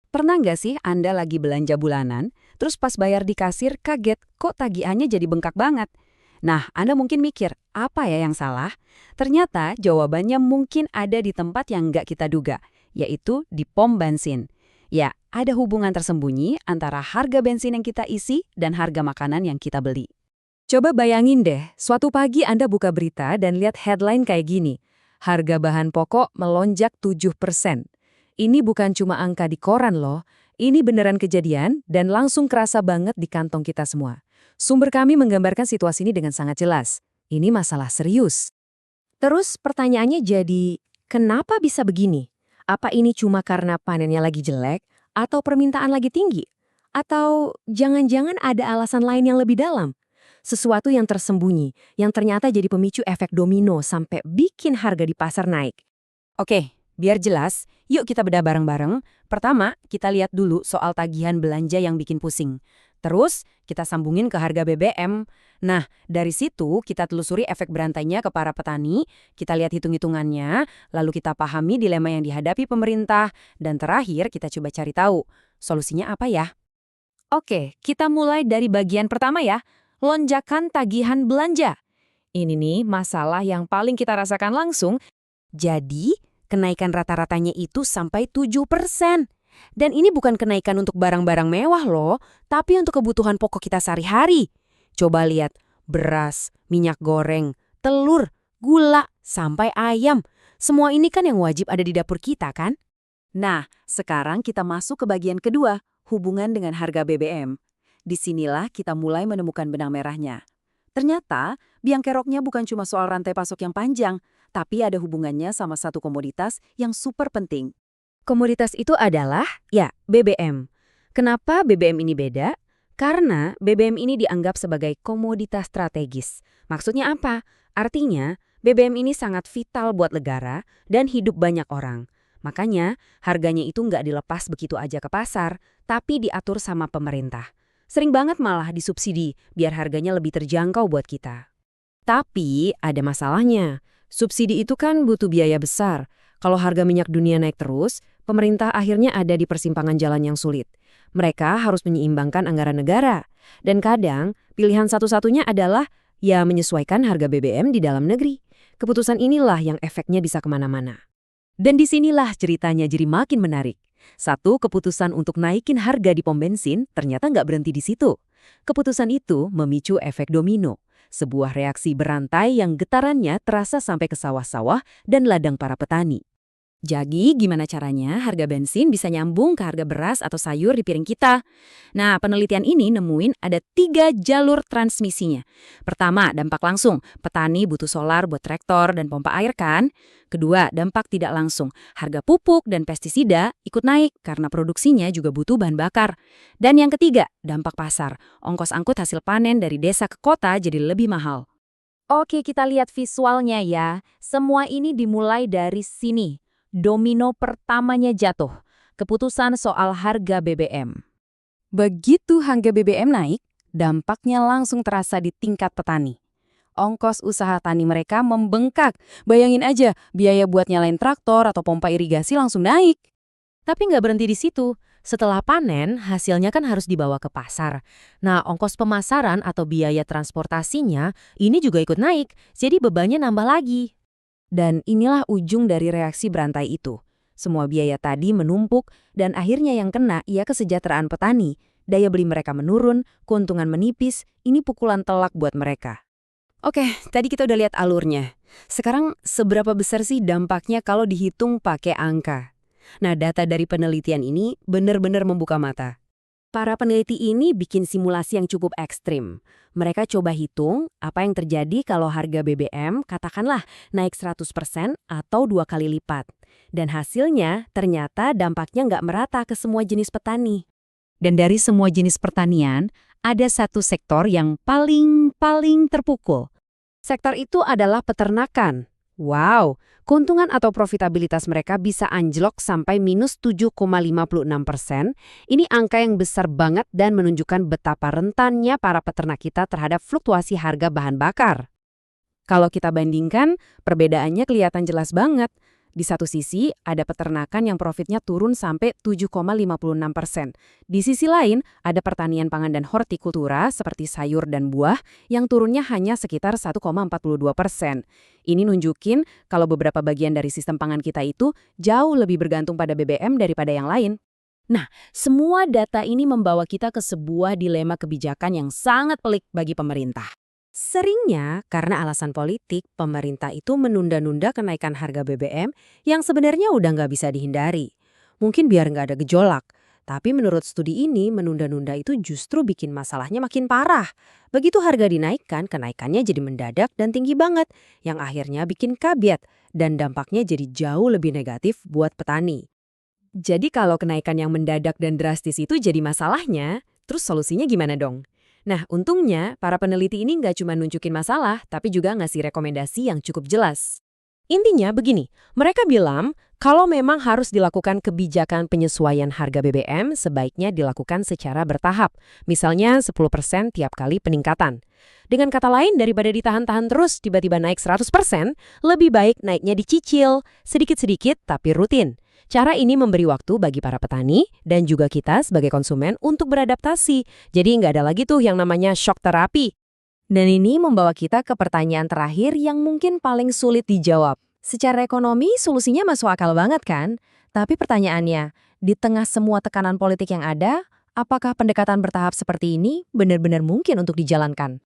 Pernah nggak sih Anda lagi belanja bulanan, terus pas bayar di kasir kaget kok tagihannya jadi bengkak banget? Nah, Anda mungkin mikir, apa ya yang salah? Ternyata jawabannya mungkin ada di tempat yang nggak kita duga, yaitu di pom bensin. Ya, ada hubungan tersembunyi antara harga bensin yang kita isi dan harga makanan yang kita beli. Coba bayangin deh, suatu pagi Anda buka berita dan lihat headline kayak gini. Harga bahan pokok melonjak 7%. Ini bukan cuma angka di koran loh, ini beneran kejadian dan langsung kerasa banget di kantong kita semua. Sumber kami menggambarkan situasi ini dengan sangat jelas. Ini masalah serius. Terus pertanyaannya jadi, kenapa bisa begini? Apa ini cuma karena panennya lagi jelek, atau permintaan lagi tinggi? Atau jangan-jangan ada alasan lain yang lebih dalam? Sesuatu yang tersembunyi, yang ternyata jadi pemicu efek domino sampai bikin harga di pasar naik. Oke, biar jelas, yuk kita bedah bareng-bareng. Pertama, kita lihat dulu soal tagihan belanja yang bikin pusing. Terus, kita sambungin ke harga BBM. Nah, dari situ kita telusuri efek berantainya ke para petani, kita lihat hitung-hitungannya, lalu kita pahami dilema yang dihadapi pemerintah, dan terakhir kita coba cari tahu, solusinya apa ya? Oke, kita mulai dari bagian pertama ya, lonjakan tagihan belanja. Ini nih masalah yang paling kita rasakan langsung. Jadi, kenaikan rata-ratanya itu sampai 7%. Dan ini bukan kenaikan untuk barang-barang mewah loh, tapi untuk kebutuhan pokok kita sehari-hari. Coba lihat, beras, minyak goreng, telur, gula, sampai ayam. Semua ini kan yang wajib ada di dapur kita kan? Nah, sekarang kita masuk ke bagian kedua, hubungan dengan harga BBM. Disinilah kita mulai menemukan benang merahnya. Ternyata, biang keroknya bukan cuma soal rantai pasok yang panjang, tapi ada hubungannya sama satu komoditas yang super penting. Komoditas itu adalah, ya, BBM. Kenapa BBM ini beda? Karena BBM ini dianggap sebagai komoditas strategis. Maksudnya apa? Artinya, BBM ini sangat vital buat negara dan hidup banyak orang. Makanya, harganya itu nggak dilepas begitu aja ke pasar, tapi diatur sama pemerintah. Sering banget malah disubsidi, biar harganya lebih terjangkau buat kita. Tapi, ada masalahnya. Subsidi itu kan butuh biaya besar. Kalau harga minyak dunia naik terus, pemerintah akhirnya ada di persimpangan jalan yang sulit. Mereka harus menyeimbangkan anggaran negara. Dan kadang, pilihan satu-satunya adalah ya menyesuaikan harga BBM di dalam negeri. Keputusan inilah yang efeknya bisa kemana-mana. Dan disinilah ceritanya jadi makin menarik. Satu keputusan untuk naikin harga di pom bensin ternyata nggak berhenti di situ. Keputusan itu memicu efek domino. Sebuah reaksi berantai yang getarannya terasa sampai ke sawah-sawah dan ladang para petani. Jadi, gimana caranya harga bensin bisa nyambung ke harga beras atau sayur di piring kita? Nah, penelitian ini nemuin ada 3 jalur transmisinya. Pertama, dampak langsung. Petani butuh solar buat traktor dan pompa air kan? Kedua, dampak tidak langsung. Harga pupuk dan pestisida ikut naik karena produksinya juga butuh bahan bakar. Dan yang ketiga, dampak pasar. Ongkos angkut hasil panen dari desa ke kota jadi lebih mahal. Oke, kita lihat visualnya ya. Semua ini dimulai dari sini. Domino pertamanya jatuh. Keputusan soal harga BBM. Begitu harga BBM naik, dampaknya langsung terasa di tingkat petani. Ongkos usaha tani mereka membengkak. Bayangin aja, biaya buat nyalain traktor atau pompa irigasi langsung naik. Tapi nggak berhenti di situ. Setelah panen, hasilnya kan harus dibawa ke pasar. Nah, ongkos pemasaran atau biaya transportasinya ini juga ikut naik, jadi bebannya nambah lagi. Dan inilah ujung dari reaksi berantai itu. Semua biaya tadi menumpuk dan akhirnya yang kena ia kesejahteraan petani. Daya beli mereka menurun, keuntungan menipis, ini pukulan telak buat mereka. Oke, tadi kita udah lihat alurnya. Sekarang seberapa besar sih dampaknya kalau dihitung pakai angka? Nah, data dari penelitian ini benar-benar membuka mata. Para peneliti ini bikin simulasi yang cukup ekstrim. Mereka coba hitung apa yang terjadi kalau harga BBM katakanlah naik 100% atau 2 kali lipat. Dan hasilnya ternyata dampaknya nggak merata ke semua jenis petani. Dan dari semua jenis pertanian, ada satu sektor yang paling terpukul. Sektor itu adalah peternakan. Wow, keuntungan atau profitabilitas mereka bisa anjlok sampai minus 7,56%. Ini angka yang besar banget dan menunjukkan betapa rentannya para peternak kita terhadap fluktuasi harga bahan bakar. Kalau kita bandingkan, perbedaannya kelihatan jelas banget. Di satu sisi, ada peternakan yang profitnya turun sampai 7,56%. Di sisi lain, ada pertanian pangan dan hortikultura seperti sayur dan buah yang turunnya hanya sekitar 1,42%. Ini nunjukin kalau beberapa bagian dari sistem pangan kita itu jauh lebih bergantung pada BBM daripada yang lain. Semua data ini membawa kita ke sebuah dilema kebijakan yang sangat pelik bagi pemerintah. Seringnya, karena alasan politik, pemerintah itu menunda-nunda kenaikan harga BBM yang sebenarnya udah nggak bisa dihindari. Mungkin biar nggak ada gejolak. Tapi menurut studi ini, menunda-nunda itu justru bikin masalahnya makin parah. Begitu harga dinaikkan, kenaikannya jadi mendadak dan tinggi banget, yang akhirnya bikin kaget, dan dampaknya jadi jauh lebih negatif buat petani. Jadi kalau kenaikan yang mendadak dan drastis itu jadi masalahnya, terus solusinya gimana dong? Nah, untungnya para peneliti ini nggak cuma nunjukin masalah, tapi juga ngasih rekomendasi yang cukup jelas. Intinya begini, mereka bilang kalau memang harus dilakukan kebijakan penyesuaian harga BBM, sebaiknya dilakukan secara bertahap. Misalnya 10% tiap kali peningkatan. Dengan kata lain, daripada ditahan-tahan terus tiba-tiba naik 100%, lebih baik naiknya dicicil, sedikit-sedikit tapi rutin. Cara ini memberi waktu bagi para petani dan juga kita sebagai konsumen untuk beradaptasi. Jadi nggak ada lagi tuh yang namanya shock terapi. Dan ini membawa kita ke pertanyaan terakhir yang mungkin paling sulit dijawab. Secara ekonomi, solusinya masuk akal banget kan? Tapi pertanyaannya, di tengah semua tekanan politik yang ada, apakah pendekatan bertahap seperti ini benar-benar mungkin untuk dijalankan?